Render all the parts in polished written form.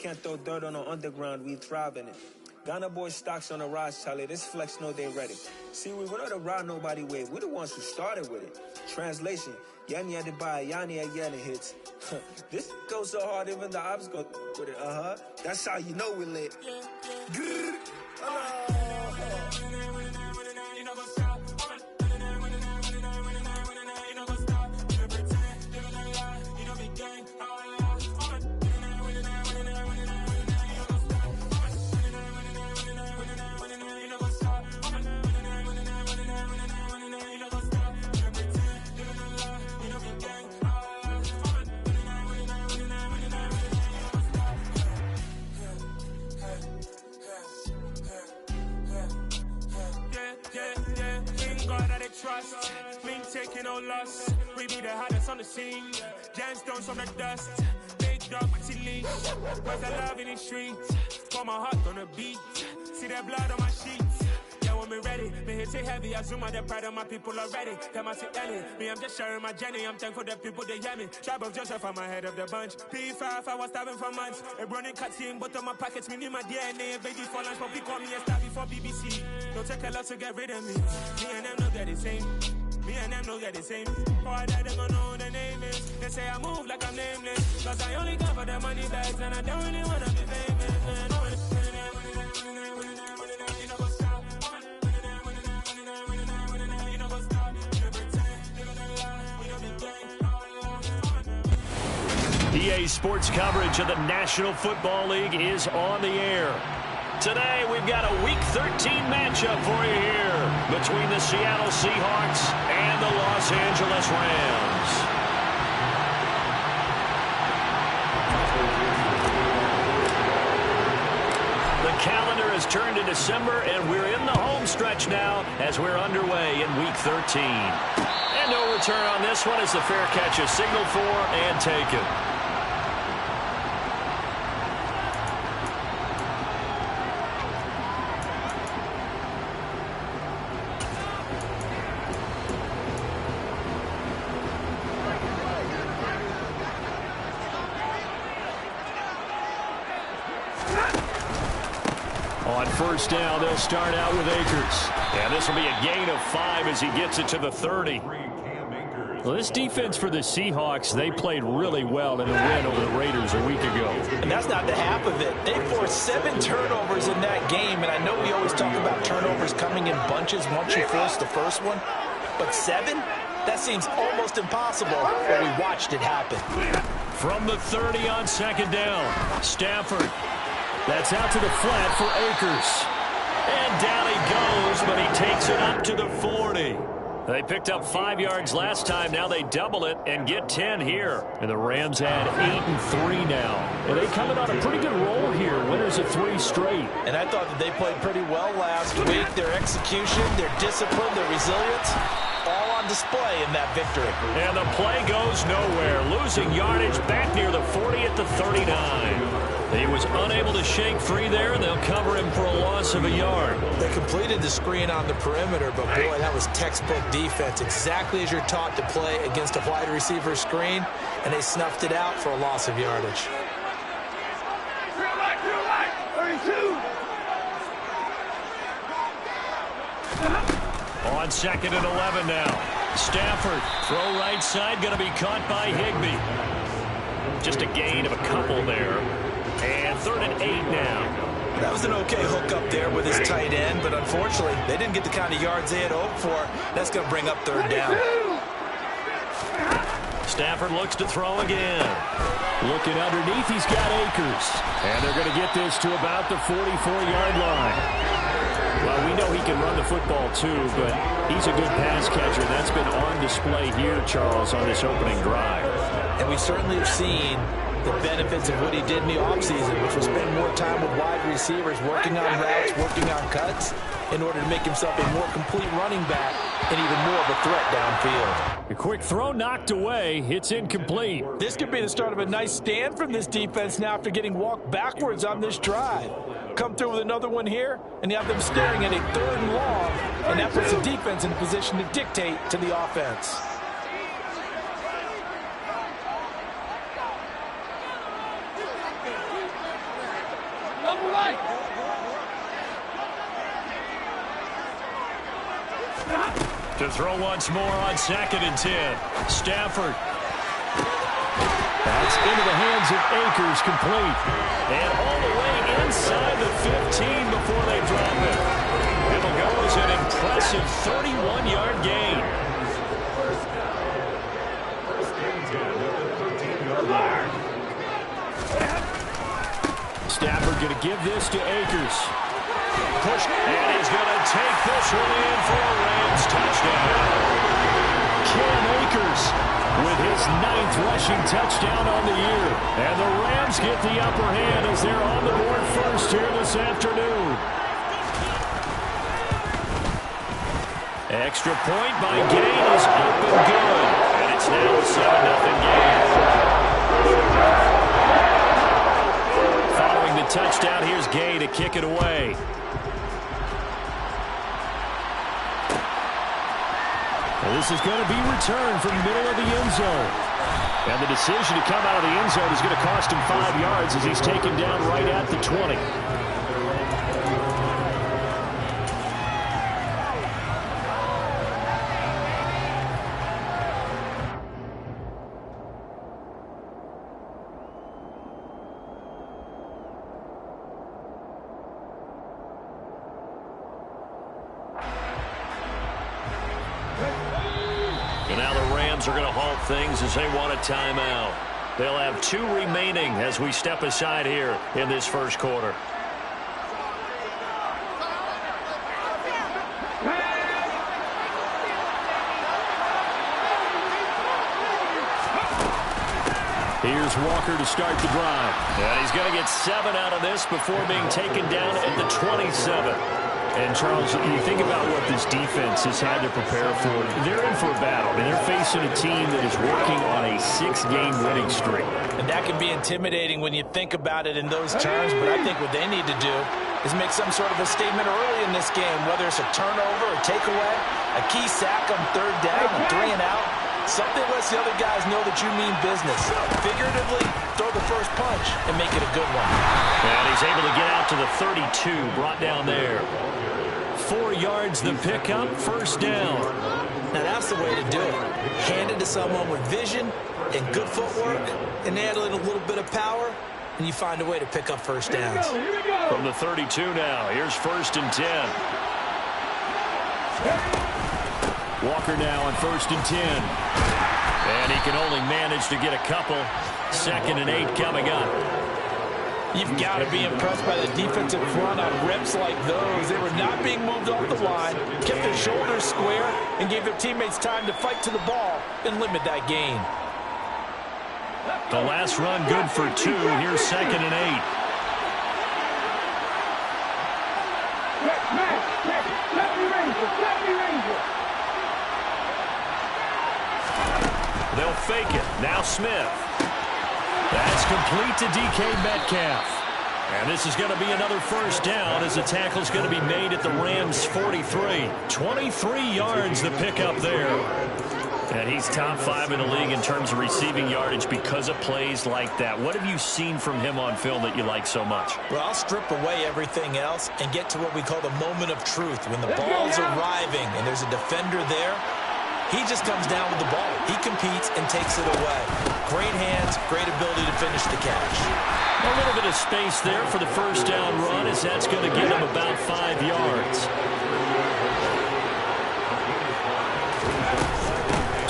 can't throw dirt on the underground, we thrive in it. Ghana boys stocks on the rise, Charlie. This flex know they ready. See, we were not the ride nobody with. We're the ones who started with it. Translation, Yani had to buy, Yani had yelling hits. This goes so hard, even the ops go with it. That's how you know we lit. Trust, we ain't taking no loss. We be the hottest on the scene. Gemstones from the dust. Big dog, but she leash. Where's the love in the streets? Pour my heart on the beat. See that blood on my sheets. Yeah, when me ready, me hit it heavy. I zoom out the pride of my people already. Them I see Ellie. Me, I'm just sharing my journey. I'm thankful that people they hear me. Tribe of Joseph, I'm ahead of the bunch. P5, I was starving for months. A running cutscene, but on my pockets, me need my DNA. Baby for lunch, but we call me a star before BBC. Don't take a lot to get rid of me. Me and them know that the same. Me and them know that the same. All that they gonna know the name is. They say I move like I'm nameless. Cause I only got for the money bags and I don't really wanna be famous. EA Sports coverage of the National Football League is on the air. Today, we've got a Week 13 matchup for you here between the Seattle Seahawks and the Los Angeles Rams. The calendar has turned to December, and we're in the home stretch now as we're underway in Week 13. And no return on this one as the fair catch is signaled for and taken. On first down, they'll start out with Akers. And this will be a gain of 5 as he gets it to the 30. Well, this defense for the Seahawks, they played really well in the win over the Raiders a week ago. And that's not the half of it. They forced 7 turnovers in that game, and I know we always talk about turnovers coming in bunches once you force the first one. But 7? That seems almost impossible, but we watched it happen. From the 30 on second down, Stafford. That's out to the flat for Akers. And down he goes, but he takes it up to the 40. They picked up 5 yards last time. Now they double it and get 10 here. And the Rams add 8-3 now. And they coming on a pretty good roll here. Winners of 3 straight. And I thought that they played pretty well last week. Their execution, their discipline, their resilience, all on display in that victory. And the play goes nowhere. Losing yardage back near the 40 at the 39. He was unable to shake free there, and they'll cover him for a loss of a yard. They completed the screen on the perimeter, but boy, that was textbook defense. Exactly as you're taught to play against a wide receiver screen, and they snuffed it out for a loss of yardage. On second and 11 now. Stafford, throw right side, going to be caught by Higbee. Just a gain of a couple there. And 3rd and 8 now. That was an okay hook up there with his tight end, but unfortunately, they didn't get the kind of yards they had hoped for. That's going to bring up 3rd down. Stafford looks to throw again. Looking underneath, he's got Akers. And they're going to get this to about the 44-yard line. Well, we know he can run the football too, but he's a good pass catcher. That's been on display here, Charles, on this opening drive. And we certainly have seen the benefits of what he did in the offseason, which was spend more time with wide receivers, working on routes, working on cuts, in order to make himself a more complete running back and even more of a threat downfield. A quick throw knocked away. It's incomplete. This could be the start of a nice stand from this defense now after getting walked backwards on this drive. Come through with another one here, and you have them staring at a 3rd and long, and that puts the defense in a position to dictate to the offense. To throw once more on 2nd and 10. Stafford. That's into the hands of Akers, complete. And all the way inside the 15 before they drop it. It'll go as an impressive 31-yard gain. Stafford going to give this to Akers. Push, and he's going to take this one in for a Rams touchdown. Cam Akers with his 9th rushing touchdown on the year. And the Rams get the upper hand as they're on the board first here this afternoon. Extra point by Gain is up and good. And it's now a 7-0 game. Following the touchdown, here's Gay to kick it away. Well, this is going to be returned from the middle of the end zone. And the decision to come out of the end zone is going to cost him 5 yards as he's taken down right at the 20. Are going to halt things as they want a timeout. They'll have 2 remaining as we step aside here in this first quarter. Here's Walker to start the drive. And he's going to get 7 out of this before being taken down at the 27. And, Charles, you think about what this defense has had to prepare for. They're in for a battle. I mean, they're facing a team that is working on a 6-game winning streak. And that can be intimidating when you think about it in those terms. But I think what they need to do is make some sort of a statement early in this game, whether it's a turnover, a takeaway, a key sack on 3rd down, a 3 and out. Something lets the other guys know that you mean business. Figuratively, throw the first punch and make it a good one. And he's able to get out to the 32, brought down there. 4 yards the pickup, 1st down. Now that's the way to do it. Hand it to someone with vision and good footwork, and add a little bit of power, and you find a way to pick up 1st downs. From the 32 now, here's 1st and 10. Walker now on 1st and 10. And he can only manage to get a couple. 2nd and 8 coming up. You've got to be impressed by the defensive front on reps like those. They were not being moved off the line, kept their shoulders square, and gave their teammates time to fight to the ball and limit that gain. The last run good for 2. Here's 2nd and 8. They'll fake it. Now Smith. That's complete to DK Metcalf. And this is going to be another 1st down as the tackle's going to be made at the Rams' 43. 23 yards the pickup there. And he's top 5 in the league in terms of receiving yardage because of plays like that. What have you seen from him on film that you like so much? Well, I'll strip away everything else and get to what we call the moment of truth. When the ball's arriving and there's a defender there, he just comes down with the ball. He competes and takes it away. Great hands, great ability to finish the catch. A little bit of space there for the 1st down run as that's going to get him about 5 yards.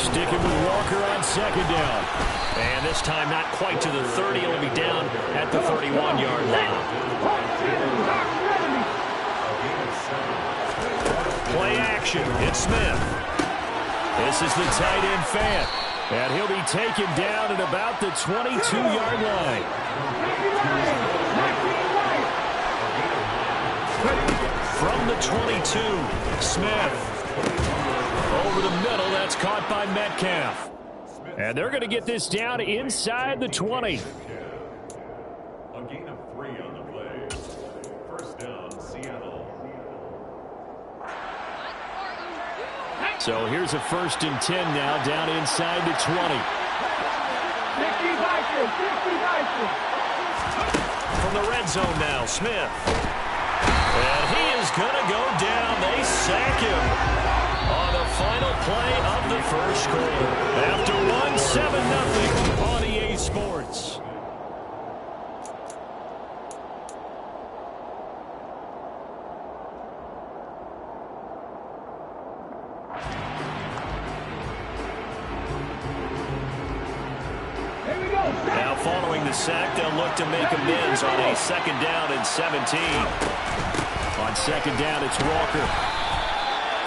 Sticking with Walker on 2nd down. And this time not quite to the 30. He'll be down at the 31-yard line. Play action. It's Smith. This is the tight end Fant. And he'll be taken down at about the 22-yard line. From the 22, Smith. Over the middle, that's caught by Metcalf. And they're going to get this down inside the 20. A gain of 3 on the play. 1st down, Seattle. So here's a 1st and 10 now, down inside the 20. From the red zone now, Smith. And he is going to go down. They sack him on the final play of the first quarter. After 1-7-0 on EA Sports. Now following the sack, they'll look to make amends on a 2nd down and 17. On 2nd down, it's Walker.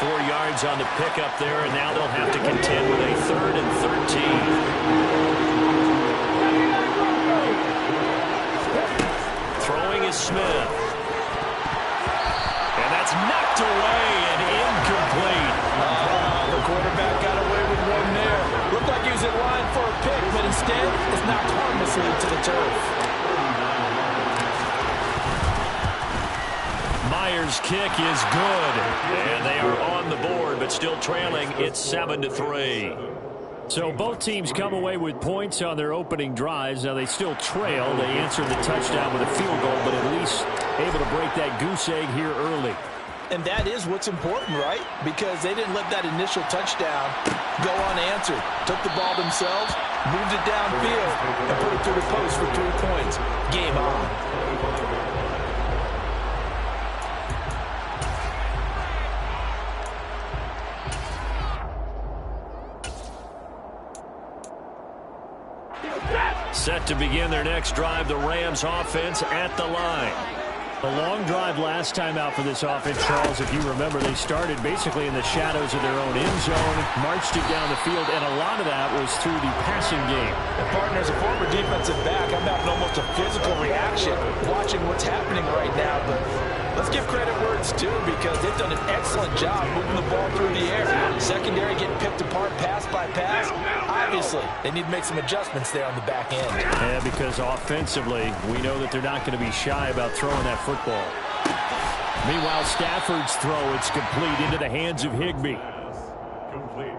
4 yards on the pickup there, and now they'll have to contend with a 3rd and 13. Throwing is Smith. And that's knocked away and incomplete. The quarterback got away with one there. Looked like he was in line for a pick, but instead it's knocked harmlessly to the turf. Myers' kick is good, and they are on the board, but still trailing. It's 7-3. So both teams come away with points on their opening drives. Now they still trail. They answer the touchdown with a field goal, but at least able to break that goose egg here early. And that is what's important, right? Because they didn't let that initial touchdown go unanswered. Took the ball themselves, moved it downfield, and put it through the post for 3 points. Game on. Set to begin their next drive, the Rams offense at the line. A long drive last time out for this offense, Charles. If you remember, they started basically in the shadows of their own end zone, marched it down the field, and a lot of that was through the passing game. And partner, as a former defensive back, I'm having almost a physical reaction watching what's happening right now. But let's give credit where it's due, because they've done an excellent job moving the ball through the air. Secondary getting picked apart pass by pass. Obviously, they need to make some adjustments there on the back end. Yeah, because offensively, we know that they're not going to be shy about throwing that football. Meanwhile, Stafford's throw, it's complete into the hands of Higbee.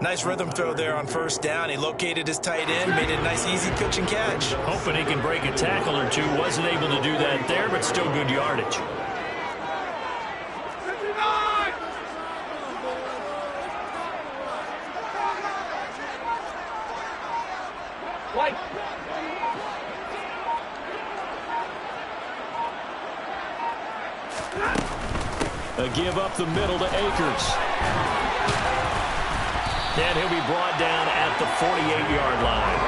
Nice rhythm throw there on 1st down. He located his tight end, made it a nice, easy pitch and catch. Hoping he can break a tackle or two. Wasn't able to do that there, but still good yardage. A give up the middle to Akers. And he'll be brought down at the 48-yard line.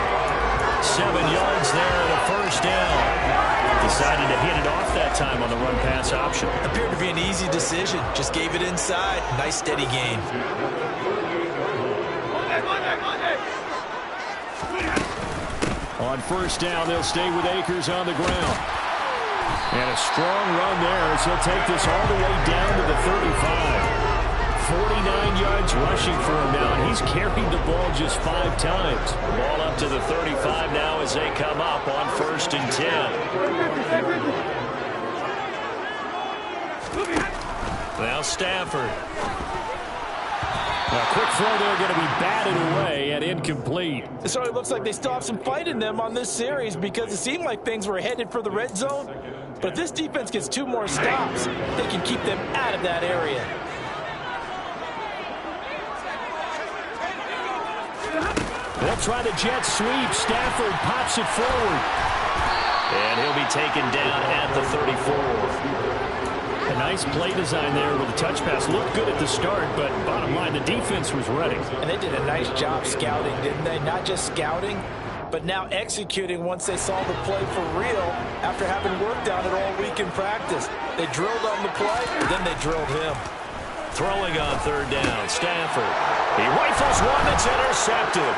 7 yards there and a 1st down. Decided to hit it off that time on the run-pass option. Appeared to be an easy decision. Just gave it inside. Nice, steady gain. On 1st down, they'll stay with Akers on the ground. And a strong run there as he'll take this all the way down to the 35. 49 yards rushing for him now, and he's carried the ball just 5 times. Ball up to the 35 now as they come up on 1st and 10. Now Stafford. A quick throw there going to be batted away and incomplete. So it looks like they still have some fight in them on this series, because it seemed like things were headed for the red zone. But if this defense gets 2 more stops, they can keep them out of that area. They'll try the jet sweep. Stafford pops it forward. And he'll be taken down at the 34. A nice play design there with the touch pass. Looked good at the start, but bottom line, the defense was ready. And they did a nice job scouting, didn't they? Not just scouting, but now executing once they saw the play for real after having worked on it all week in practice. They drilled on the play, then they drilled him. Throwing on 3rd down, Stafford. He rifles one that's intercepted.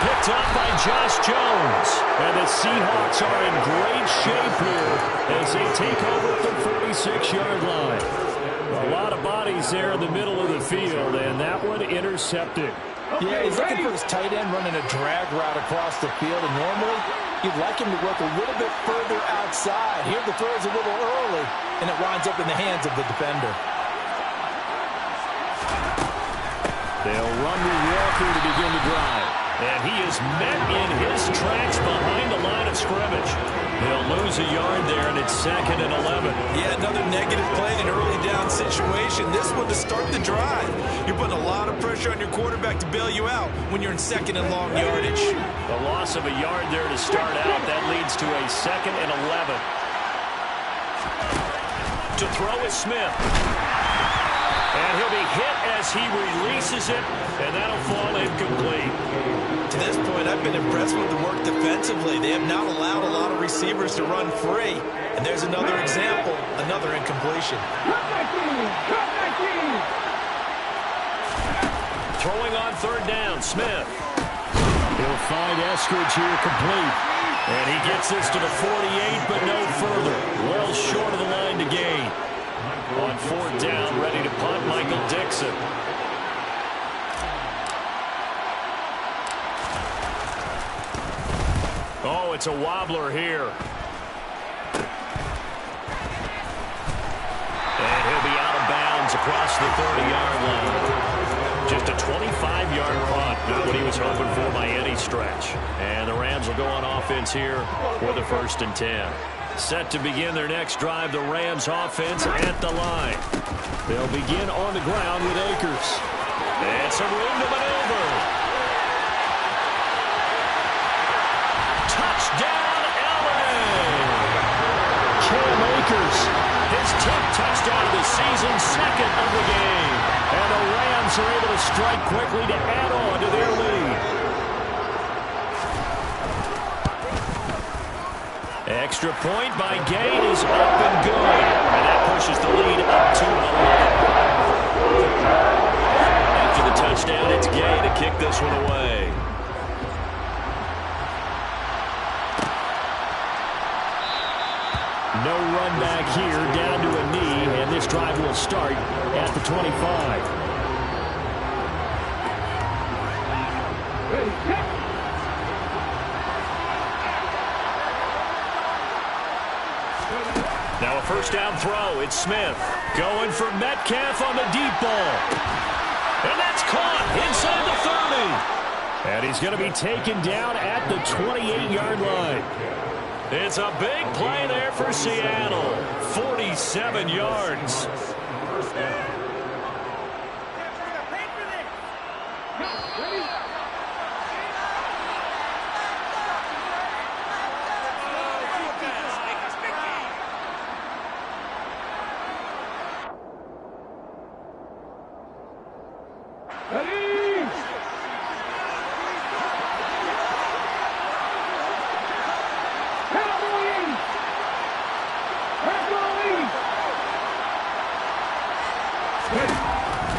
Picked up by Josh Jones. And the Seahawks are in great shape here as they take over at the 46-yard line. A lot of bodies there in the middle of the field, and that one intercepted. Yeah, he's looking for his tight end running a drag route across the field, and normally you'd like him to work a little bit further outside. Here the throw is a little early, and it winds up in the hands of the defender. They'll run with Walker to begin the drive. And he is met in his tracks behind the line of scrimmage. He'll lose a yard there, and it's 2nd and 11. Yeah, another negative play in an early down situation. This one to start the drive. You're putting a lot of pressure on your quarterback to bail you out when you're in 2nd and long yardage. The loss of a yard there to start out. That leads to a 2nd and 11. To throw is Smith. And he'll be hit as he releases it, and that'll fall incomplete. To this point, I've been impressed with the work defensively. They have not allowed a lot of receivers to run free. And there's another example, another incompletion. Throwing on 3rd down, Smith. He'll find Eskridge here complete. And he gets this to the 48, but no further. Well short of the line to gain. On 4th down, ready to punt, Michael Dixon. Oh, it's a wobbler here. And he'll be out of bounds across the 30-yard line. Just a 25-yard punt. Not what he was hoping for by any stretch. And the Rams will go on offense here with a 1st and 10. Set to begin their next drive, the Rams offense at the line. They'll begin on the ground with Akers. And some room to maneuver. Touchdown, LA! Cam Akers, his 10th touchdown of the season, 2nd of the game. And the Rams are able to strike quickly to add on to their lead. Extra point by Gain is up and good. And that pushes the lead up to 11. After the touchdown, it's Gain to kick this one away. No run back here, down to a knee, and this drive will start at the 25. Now a 1st down throw. It's Smith going for Metcalf on the deep ball. And that's caught inside the 30. And he's going to be taken down at the 28-yard line. It's a big play there for Seattle. 47 yards.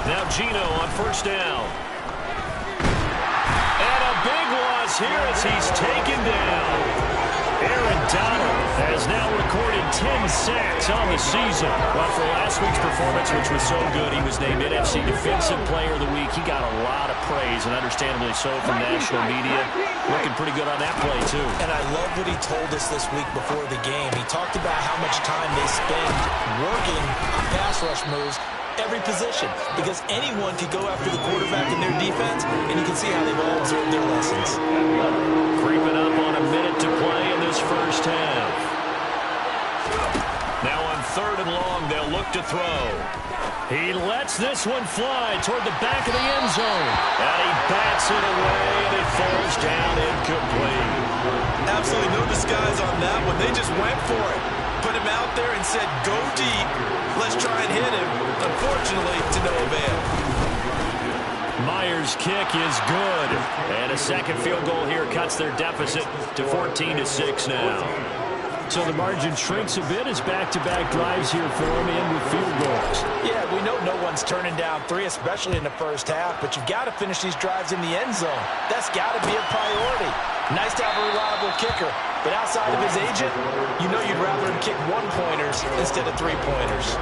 Now Gino on 1st down. And a big loss here as he's taken down. Aaron Donald has now recorded 10 sacks on the season. Well, for last week's performance, which was so good, he was named NFC Defensive Player of the Week. He got a lot of praise, and understandably so, from national media. Looking pretty good on that play, too. And I love what he told us this week before the game. He talked about how much time they spend working on pass rush moves, every position, because anyone could go after the quarterback in their defense, and you can see how they've all observed their lessons. Creeping up on a minute to play in this 1st half. Now on 3rd and long, they'll look to throw. He lets this one fly toward the back of the end zone. And he bats it away, and it falls down incomplete. Absolutely no disguise on that one. They just went for it. Put him out there and said, go deep. Let's try and hit him. Unfortunately, to no avail. Myers' kick is good. And a 2nd field goal here cuts their deficit to 14-6 now. So the margin shrinks a bit as back-to-back drives here for him and with field goals. Yeah, we know no one's turning down 3, especially in the 1st half, but you've got to finish these drives in the end zone. That's got to be a priority. Nice to have a reliable kicker, but outside of his agent, you know you'd rather him kick 1-pointers instead of 3-pointers.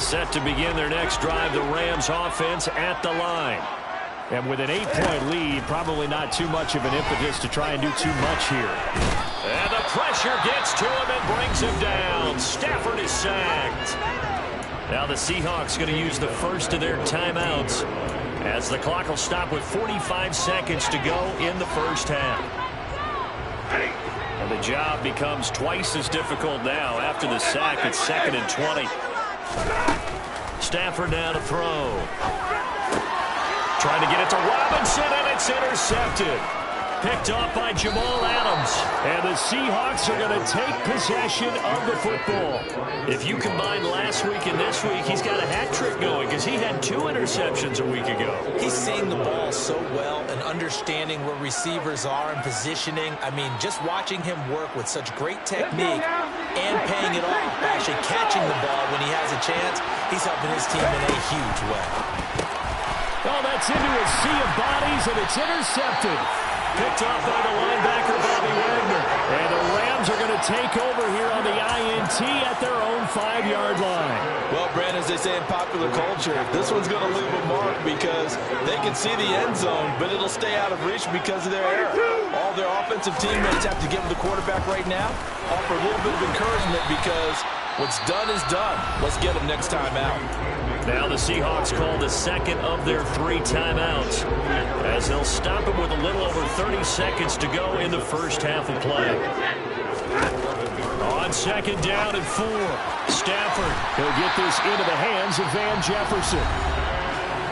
Set to begin their next drive, the Rams offense at the line. And with an 8-point lead, probably not too much of an impetus to try and do too much here. And the pressure gets to him and brings him down. Stafford is sacked. Now the Seahawks going to use the first of their timeouts as the clock will stop with 45 seconds to go in the first half. And the job becomes twice as difficult now after the sack. It's 2nd and 20. Stafford now to throw. Trying to get it to Robinson, and it's intercepted. Picked off by Jamal Adams. And the Seahawks are going to take possession of the football. If you combine last week and this week, he's got a hat trick going because he had 2 interceptions a week ago. He's seeing the ball so well and understanding where receivers are and positioning. I mean, just watching him work with such great technique and paying it off by actually catching the ball when he has a chance, he's helping his team in a huge way. Oh, that's into a sea of bodies, and it's intercepted. Picked off by the linebacker, Bobby Wagner. And the Rams are going to take over here on the INT at their own 5-yard line. Well, Brandon, as they say in popular culture, this one's going to leave a mark because they can see the end zone, but it'll stay out of reach because of their error. All their offensive teammates have to give the quarterback right now, offer a little bit of encouragement because what's done is done. Let's get them next time out. Now the Seahawks call the second of their 3 timeouts as they'll stop it with a little over 30 seconds to go in the first half of play. On 2nd down and 4, Stafford. He'll get this into the hands of Van Jefferson.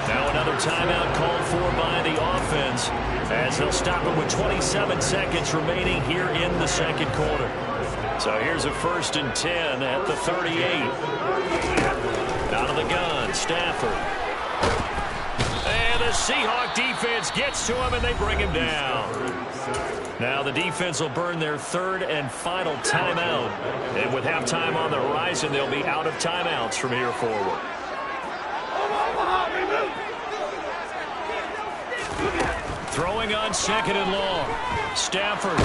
Now another timeout called for by the offense as they'll stop it with 27 seconds remaining here in the second quarter. So here's a 1st and 10 at the 38. Out of the gun, Stafford. And the Seahawk defense gets to him, and they bring him down. Now the defense will burn their 3rd and final timeout. And with halftime on the horizon, they'll be out of timeouts from here forward. Throwing on 2nd and long. Stafford.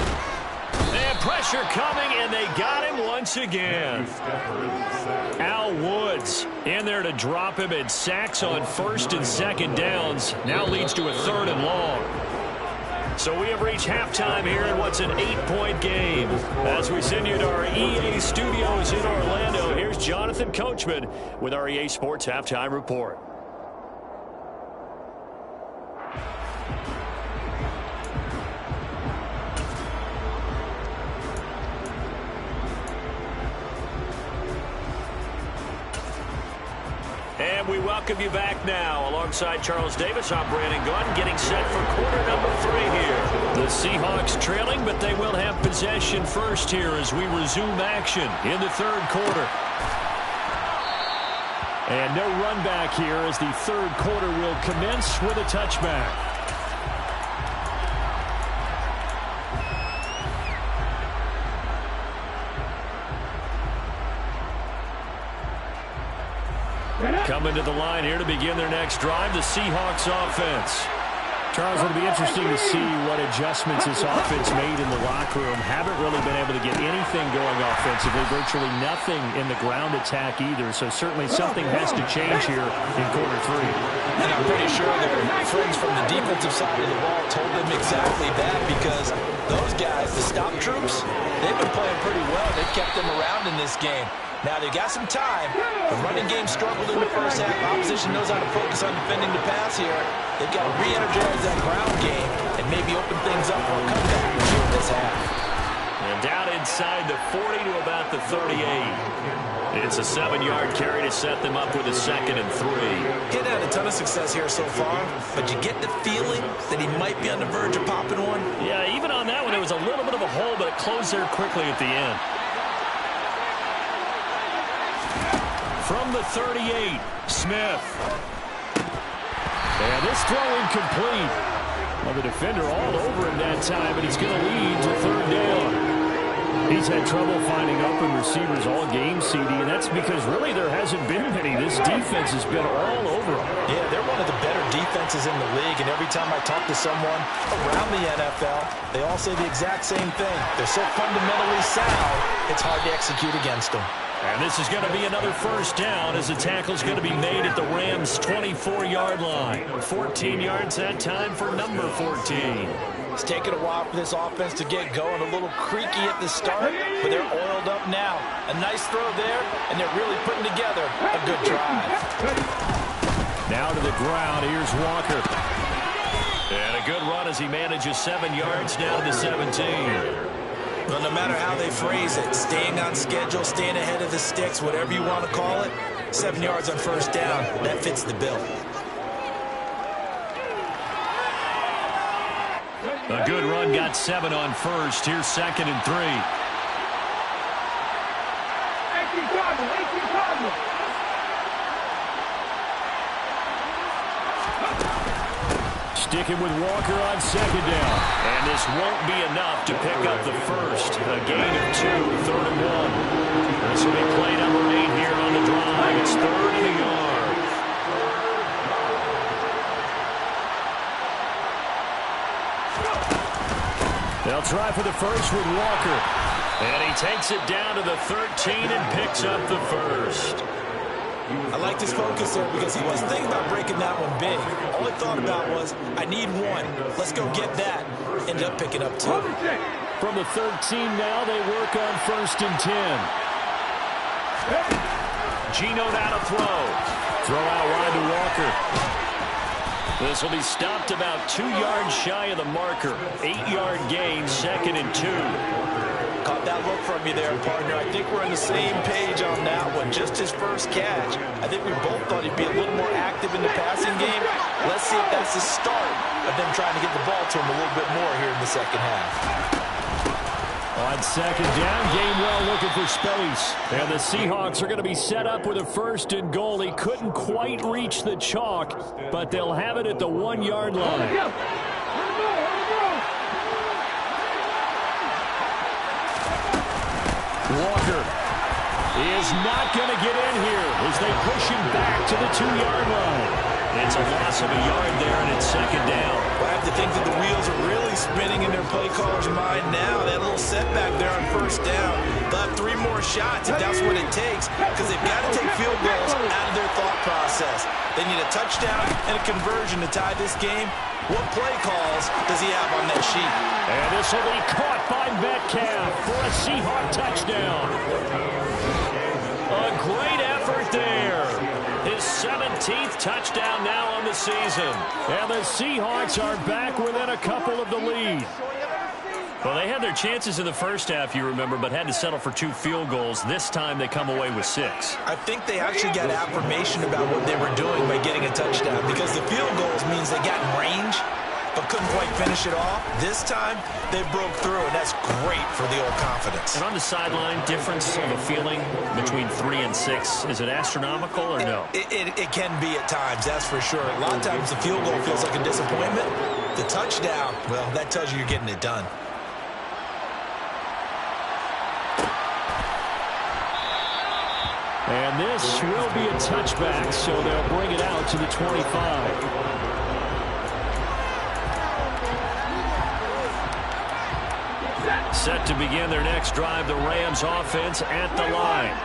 And pressure coming, and they got him once again. Al Woods in there to drop him, and sacks on 1st and 2nd downs. Now leads to a 3rd and long. So we have reached halftime here in what's an 8-point game. As we send you to our EA studios in Orlando, here's Jonathan Coachman with our EA Sports Halftime Report. And we welcome you back now. Alongside Charles Davis, I'm Brandon Gunn, getting set for quarter number 3 here. The Seahawks trailing, but they will have possession first here as we resume action in the 3rd quarter. And no run back here as the 3rd quarter will commence with a touchback. Coming to the line here to begin their next drive, the Seahawks offense. Charles, it'll be interesting to see what adjustments this offense made in the locker room. Haven't really been able to get anything going offensively, virtually nothing in the ground attack either. So certainly something has to change here in quarter 3. And I'm pretty sure their friends from the defensive side of the ball told them exactly that because those guys, the stop troops, they've been playing pretty well. They've kept them around in this game. Now, they've got some time. The running game struggled in the first half. Opposition knows how to focus on defending the pass here. They've got to re-energize that ground game and maybe open things up for a comeback in this half. And down inside the 40 to about the 38. It's a 7-yard carry to set them up with a 2nd and 3. He's had a ton of success here so far, but you get the feeling that he might be on the verge of popping one. Yeah, even on that one, it was a little bit of a hole, but it closed there quickly at the end. From the 38, Smith. And this throw incomplete. Well, the defender all over him that time, and he's going to lead to 3rd down. He's had trouble finding open receivers all game, CD, and that's because really there hasn't been many. This defense has been all over him. Yeah, they're one of the better defenses in the league, and every time I talk to someone around the NFL, they all say the exact same thing. They're so fundamentally sound, it's hard to execute against them. And this is going to be another 1st down as the tackle's going to be made at the Rams' 24-yard line. 14 yards that time for number 14. It's taken a while for this offense to get going. A little creaky at the start, but they're oiled up now. A nice throw there, and they're really putting together a good drive. Now to the ground. Here's Walker. And a good run as he manages 7 yards down to the 17. Well, no matter how they phrase it, staying on schedule, staying ahead of the sticks, whatever you want to call it, 7 yards on first down, that fits the bill. A good run, got 7 on first. Here's 2nd and 3. Sticking with Walker on 2nd down. And this won't be enough to pick up the first. A gain of 2, 3rd and 1. This will be play number 8 here on the drive. It's 3rd and a yard. They'll try for the first with Walker. And he takes it down to the 13 and picks up the first. I like this focus there because he wasn't thinking about breaking that one big. All he thought about was, I need 1. Let's go get that. Ended up picking up 2. From the 13 now, they work on 1st and 10. Gino now to throw. Throw out wide to Walker. This will be stopped about 2 yards shy of the marker. 8-yard gain, 2nd and 2. Caught that look from you there, partner. I think we're on the same page on that one. Just his first catch. I think we both thought he'd be a little more active in the passing game. Let's see if that's the start of them trying to get the ball to him a little bit more here in the second half. On 2nd down, Gainwell looking for space. And the Seahawks are going to be set up with a 1st and goal. He couldn't quite reach the chalk, but they'll have it at the 1-yard line. Walker is not going to get in here as they push him back to the 2-yard line. It's a loss of a yard there, and it's 2nd down. I have to think that the wheels are really spinning in their play caller's mind now. That little setback there on 1st down. They'll have 3 more shots if that's what it takes, because they've got to take field goals out of their thought process. They need a touchdown and a conversion to tie this game. What play calls does he have on that sheet? And this will be caught by Metcalf for a Seahawk touchdown. A great effort there. His 17th touchdown now on the season. And the Seahawks are back within a couple of the lead. Well, they had their chances in the first half, you remember, but had to settle for 2 field goals. This time they come away with 6. I think they actually got affirmation about what they were doing by getting a touchdown, because the field goals means they got in range but couldn't quite finish it off. This time they broke through, and that's great for the old confidence. And on the sideline, difference of a feeling between 3 and 6, is it astronomical or no? It can be at times, that's for sure. A lot of times the field goal feels like a disappointment. The touchdown, well, that tells you you're getting it done. And this will be a touchback, so they'll bring it out to the 25. Set to begin their next drive, the Rams offense at the line.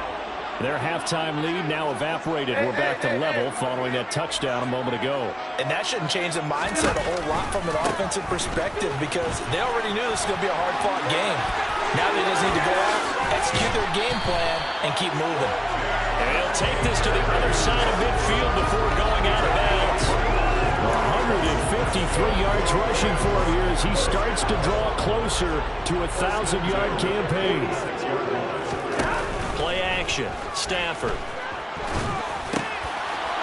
Their halftime lead now evaporated. We're back to level following that touchdown a moment ago. And that shouldn't change the mindset a whole lot from an offensive perspective, because they already knew this was going to be a hard-fought game. Now they just need to go out, execute their game plan, and keep moving. And he'll take this to the other side of midfield before going out of bounds. 153 yards rushing for him here as he starts to draw closer to a 1,000-yard campaign. Play action. Stafford.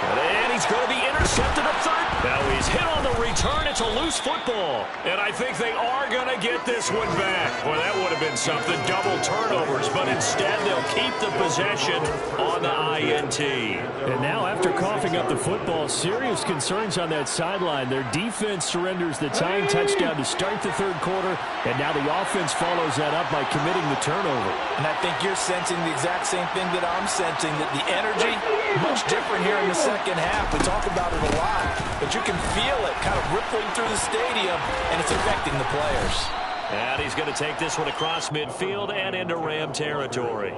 And he's going to be intercepted at 3rd. Now he's hit on the return. It's a loose football. And I think they are going to get this one back. Boy, that would have been something. Double turnovers. But instead, they'll keep the possession on the INT. And now, after coughing up the football, serious concerns on that sideline. Their defense surrenders the tying touchdown to start the 3rd quarter. And now the offense follows that up by committing the turnover. And I think you're sensing the exact same thing that I'm sensing, that the energy, much different here in the second half. We talk about it a lot, but you can feel it kind of rippling through the stadium, and it's affecting the players. And he's going to take this one across midfield and into Ram territory.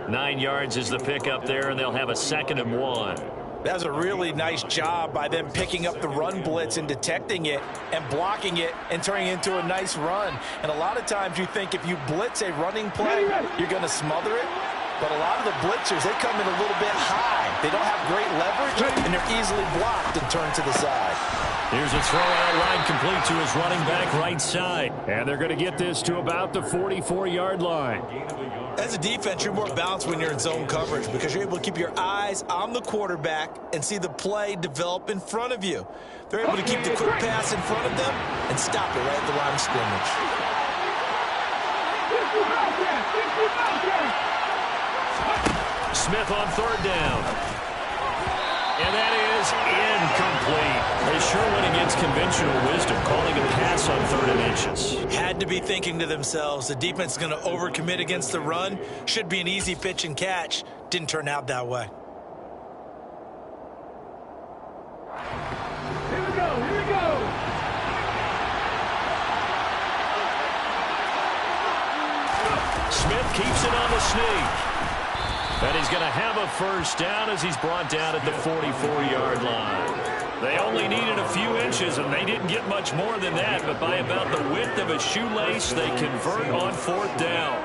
9 yards is the pickup there, and they'll have a 2nd and 1. That's a really nice job by them picking up the run blitz and detecting it and blocking it and turning it into a nice run. And a lot of times you think if you blitz a running play, you're going to smother it. But a lot of the blitzers, they come in a little bit high. They don't have great leverage, and they're easily blocked and turned to the side. Here's a throw out line complete to his running back right side. And they're going to get this to about the 44-yard line. As a defense, you're more balanced when you're in zone coverage because you're able to keep your eyes on the quarterback and see the play develop in front of you. They're able to keep the quick pass in front of them and stop it right at the line of scrimmage. Smith on third down. And that is incomplete. They sure went against conventional wisdom, calling a pass on 3rd and inches. Had to be thinking to themselves, the defense is going to overcommit against the run. Should be an easy pitch and catch. Didn't turn out that way. Here we go, here we go. Smith keeps it on the sneak. And he's going to have a first down as he's brought down at the 44-yard line. They only needed a few inches, and they didn't get much more than that, but by about the width of a shoelace, they convert on 4th down.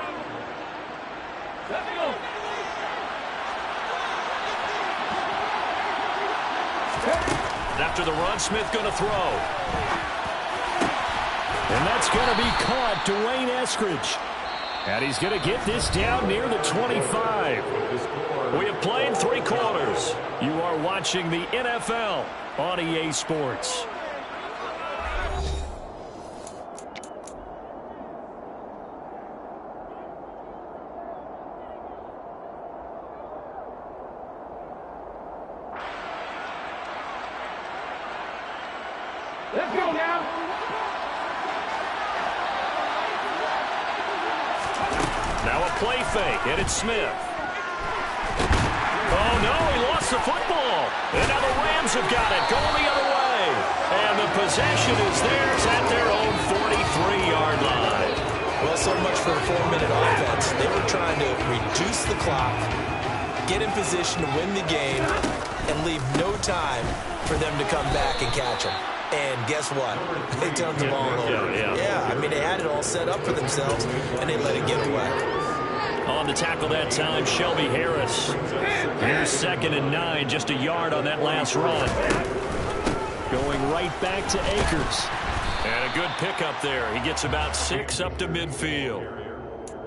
After the run, Smith going to throw. And that's going to be caught, Dwayne Eskridge. And he's going to get this down near the 25. We have played 3 quarters. You are watching the NFL on EA Sports. Let's go now. Now a play fake, and it's Smith. Oh, no, he lost the football. And now the Rams have got it, going the other way. And the possession is theirs at their own 43-yard line. Well, so much for a 4-minute offense. They were trying to reduce the clock, get in position to win the game, and leave no time for them to come back and catch them. And guess what? They turned the ball over. Yeah, I mean, they had it all set up for themselves, and they let it get away. On the tackle that time, Shelby Harris. Here's 2nd and 9, just a yard on that last run. Going right back to Akers. And a good pickup there. He gets about 6 up to midfield.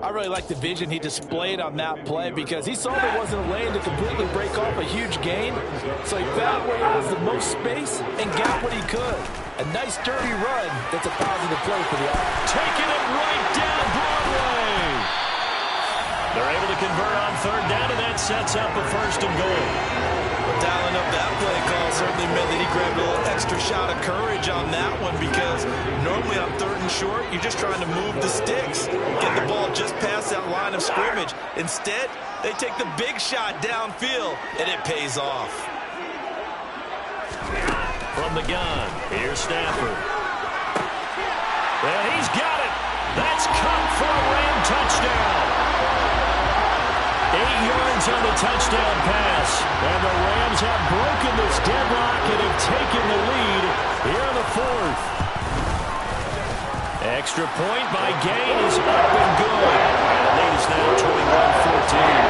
I really like the vision he displayed on that play because he saw there wasn't a lane to completely break off a huge gain. So he found where there was the most space and got what he could. A nice dirty run that's a positive play for the offense. Taking it right down Broadway. They're able to convert on 3rd down, and that sets up a 1st and goal. Dialing up that play call certainly meant that he grabbed a little extra shot of courage on that one because normally on 3rd and short, you're just trying to move the sticks, get the ball just past that line of scrimmage. Instead, they take the big shot downfield, and it pays off. From the gun, here's Stafford. And he's got it. That's caught for a Ram touchdown. 8 yards on the touchdown pass. And the Rams have broken this deadlock and have taken the lead here in the 4th. Extra point by Gain is up and good. And the lead is now 21-14.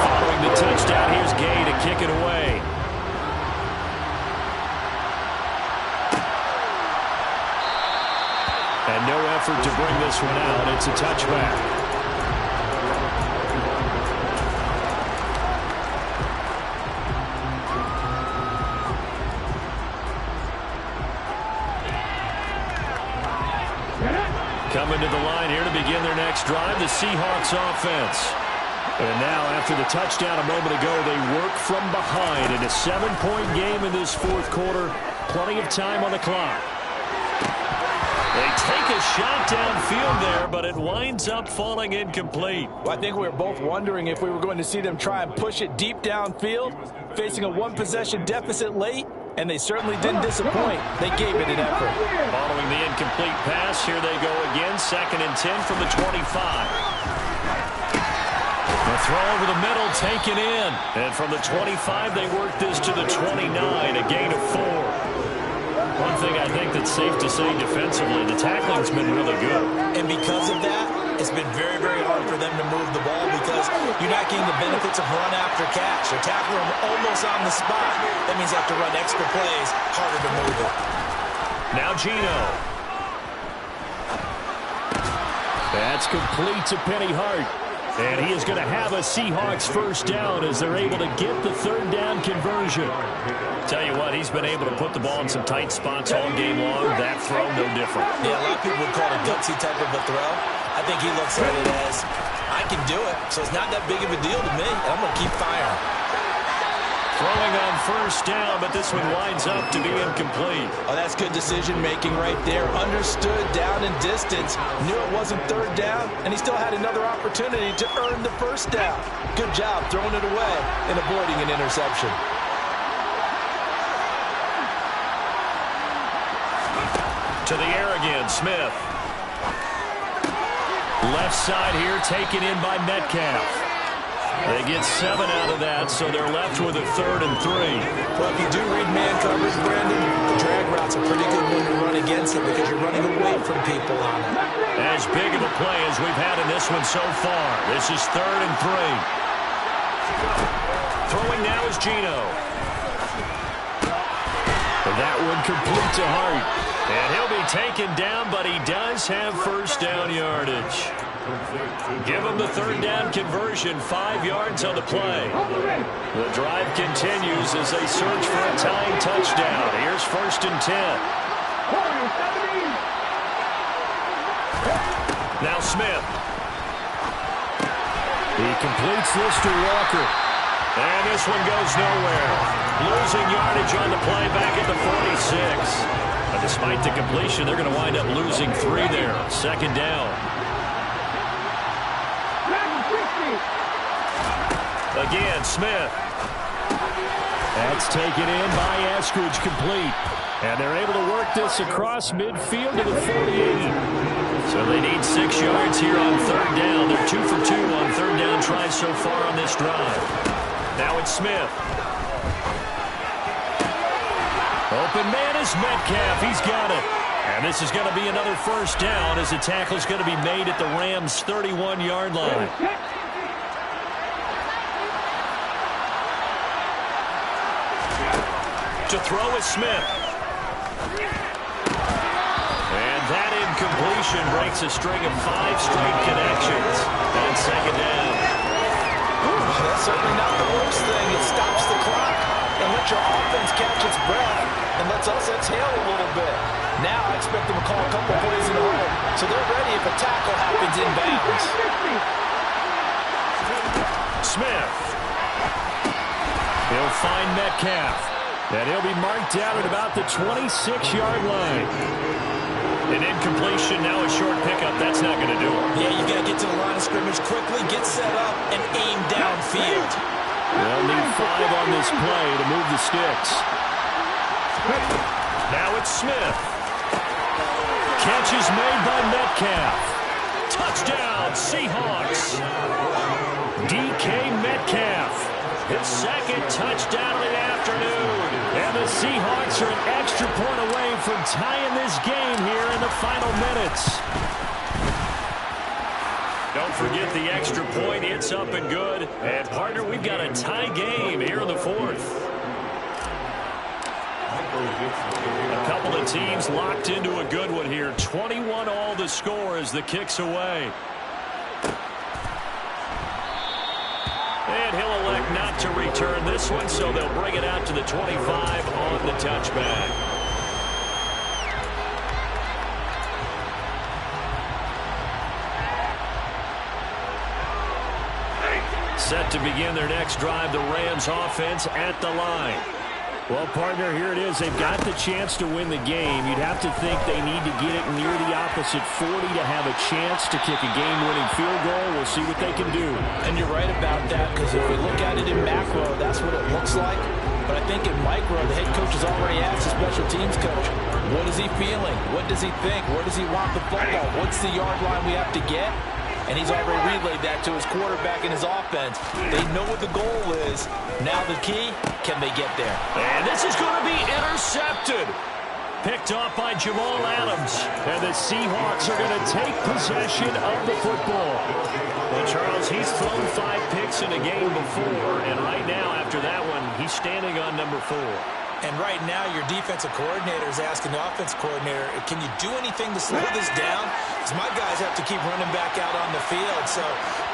Following the touchdown, here's Gain to kick it away. And no effort to bring this one out. It's a touchback. Coming to the line here to begin their next drive, the Seahawks offense. And now, after the touchdown a moment ago, they work from behind in a 7-point game in this 4th quarter. Plenty of time on the clock. They take a shot downfield there, but it winds up falling incomplete. Well, I think we were both wondering if we were going to see them try and push it deep downfield, facing a 1-possession deficit late, and they certainly didn't disappoint. They gave it an effort. Following the incomplete pass, here they go again. 2nd and 10 from the 25. The throw over the middle taken in. And from the 25, they work this to the 29, a gain of 4. One thing I think that's safe to say defensively, the tackling's been really good. And because of that, it's been very, very hard for them to move the ball because you're not getting the benefits of run after catch. They're tackling them almost on the spot. That means they have to run extra plays, harder to move it. Now Gino. That's complete to Penny Hart. And he is going to have a Seahawks first down as they're able to get the third down conversion. Tell you what, he's been able to put the ball in some tight spots all game long. That throw, no different. Yeah, a lot of people would call it a gutsy type of a throw. I think he looks at it as, I can do it, so it's not that big of a deal to me, and I'm going to keep firing. Throwing on first down, but this one winds up to be incomplete. Oh, that's good decision-making right there. Understood down and distance, knew it wasn't third down, and he still had another opportunity to earn the first down. Good job throwing it away and avoiding an interception. To the air again, Smith. Left side here, taken in by Metcalf. They get 7 out of that, so they're left with a 3rd and 3. Well, if you do read man coverage, Brandon, the drag route's a pretty good one to run against it because you're running away from people on it. As big of a play as we've had in this one so far. This is 3rd and 3. Throwing now is Gino. That one complete to Hart. And he'll be taken down, but he does have first down yardage. Give him the third down conversion, 5 yards on the play. The drive continues as they search for a tying touchdown. Here's 1st and 10. Now Smith. He completes this to Walker. And this one goes nowhere. Losing yardage on the play back at the 46. But despite the completion, they're going to wind up losing 3 there. 2nd down. Again, Smith. That's taken in by Eskridge, complete. And they're able to work this across midfield to the 48. So they need 6 yards here on 3rd down. They're 2 for 2 on 3rd down tries so far on this drive. Now it's Smith. Open man is Metcalf. He's got it. And this is going to be another first down as the tackle's going to be made at the Rams' 31-yard line. To throw is Smith. And that incompletion breaks a string of 5 straight connections. And 2nd down. That's certainly not the worst thing. It stops the clock and lets your offense catch its breath and lets us exhale a little bit. Now I expect them to call a couple plays in a row, so they're ready if a tackle happens in bounds. Smith. He'll find Metcalf. And he'll be marked down at about the 26-yard line. An incompletion, now a short pickup. That's not going to do it. Yeah, you've got to get to the line of scrimmage quickly, get set up, and aim downfield. They'll need 5 on this play to move the sticks. Now it's Smith. Catch is made by Metcalf. Touchdown, Seahawks. DK Metcalf. His 2nd touchdown of the afternoon. And the Seahawks are an extra point away from tying this game here in the final minutes. Don't forget the extra point. It's up and good. And, partner, we've got a tie game here in the 4th. A couple of teams locked into a good one here. 21 all the score as the kick's away. And he'll elect not to return this one, so they'll bring it out to the 25 on the touchback. Set to begin their next drive, the Rams offense at the line. Well, partner, here it is. They've got the chance to win the game. You'd have to think they need to get it near the opposite 40 to have a chance to kick a game-winning field goal. We'll see what they can do. And you're right about that, because if we look at it in macro, that's what it looks like. But I think in micro, the head coach has already asked the special teams coach, what is he feeling? What does he think? Where does he want the football? What's the yard line we have to get? and he's already relayed that to his quarterback and his offense. They know what the goal is. Now the key, can they get there? And this is going to be intercepted. Picked off by Jamal Adams. And the Seahawks are going to take possession of the football. Well, Charles, he's thrown 5 picks in a game before, and right now, after that one, he's standing on number 4. And right now, your defensive coordinator is asking the offensive coordinator, can you do anything to slow this down? Because my guys have to keep running back out on the field. So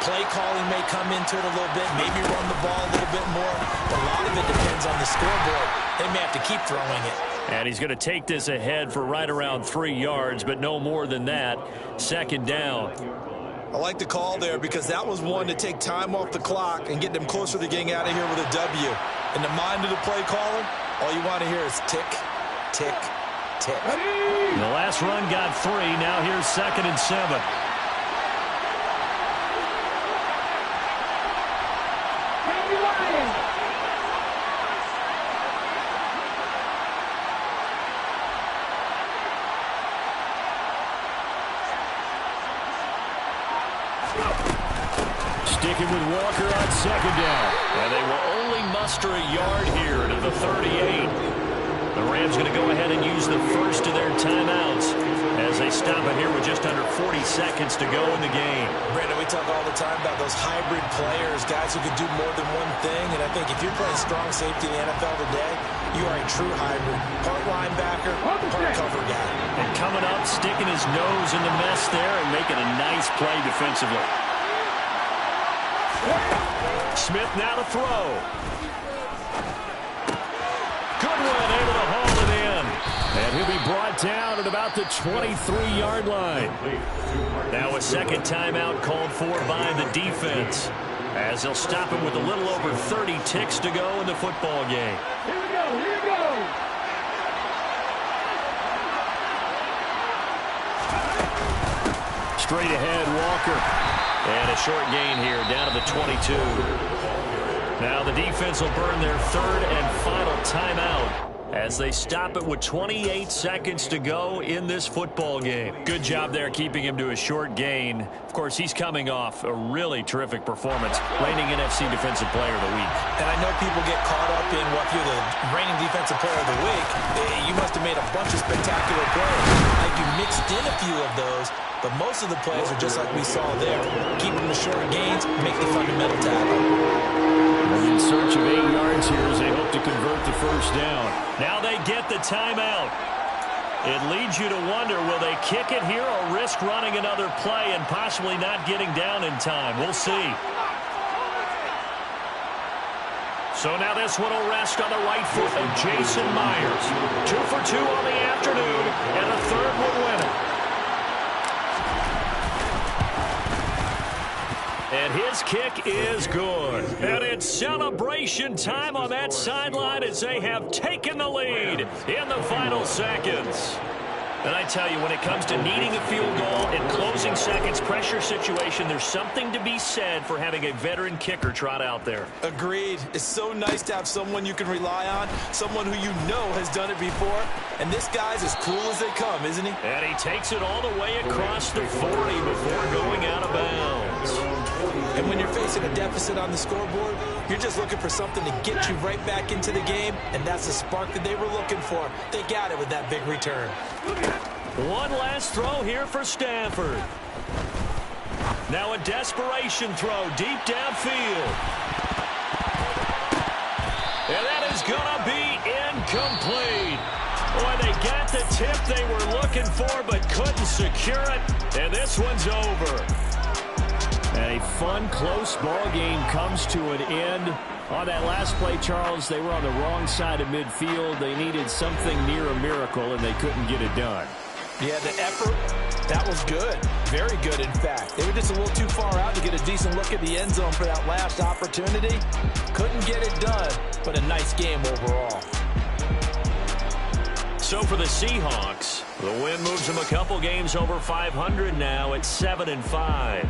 play calling may come into it a little bit, maybe run the ball a little bit more. But a lot of it depends on the scoreboard. They may have to keep throwing it. And he's going to take this ahead for right around 3 yards, but no more than that. 2nd down. I like the call there because that was one to take time off the clock and get them closer to getting out of here with a W. In the mind of the play caller, all you want to hear is tick, tick, tick. The last run got 3. Now here's 2nd and 7. Sticking with Walker on 2nd down. And they will only muster a yard here to the 38. The Rams going to go ahead and use the first of their timeouts as they stop it here with just under 40 seconds to go in the game. Brandon, we talk all the time about those hybrid players, guys who can do more than one thing. And I think if you're playing strong safety in the NFL today, you are a true hybrid. Part linebacker, part cover guy. And coming up, sticking his nose in the mess there and making a nice play defensively. Smith now to throw. Goodwin able to haul it in. And he'll be brought down at about the 23-yard line. Now a second timeout called for by the defense, as they'll stop him with a little over 30 ticks to go in the football game. Here we go, here we go. Straight ahead, Walker. And a short gain here, down to the 22. Now the defense will burn their 3rd and final timeout as they stop it with 28 seconds to go in this football game. Good job there keeping him to a short gain. Of course, he's coming off a really terrific performance, reigning NFC Defensive Player of the Week. And I know people get caught up in, well, if you're the reigning Defensive Player of the Week, you must have made a bunch of spectacular plays. Like you mixed in a few of those, but most of the plays are just like we saw there. Keep them to short gains, make the fundamental tackle. In search of 8 yards here as they hope to convert the first down. Now they get the timeout. It leads you to wonder, will they kick it here or risk running another play and possibly not getting down in time? We'll see. So now this one will rest on the right foot of Jason Myers. 2 for 2 on the afternoon, and a 3rd will win it. And his kick is good. And it's celebration time on that sideline as they have taken the lead in the final seconds. And I tell you, when it comes to needing a field goal in closing seconds, pressure situation, there's something to be said for having a veteran kicker trot out there. Agreed. It's so nice to have someone you can rely on, someone who you know has done it before. And this guy's as cool as they come, isn't he? And he takes it all the way across the 40 before going out of bounds. And when you're facing a deficit on the scoreboard, you're just looking for something to get you right back into the game, and that's the spark that they were looking for. They got it with that big return. One last throw here for Stafford. Now a desperation throw deep downfield. And that is going to be incomplete. Boy, they got the tip they were looking for but couldn't secure it, and this one's over. And a fun, close ball game comes to an end. On that last play, Charles, they were on the wrong side of midfield. They needed something near a miracle, and they couldn't get it done. Yeah, the effort, that was good. Very good, in fact. They were just a little too far out to get a decent look at the end zone for that last opportunity. Couldn't get it done, but a nice game overall. So for the Seahawks, the win moves them a couple games over 500 now at 7-5.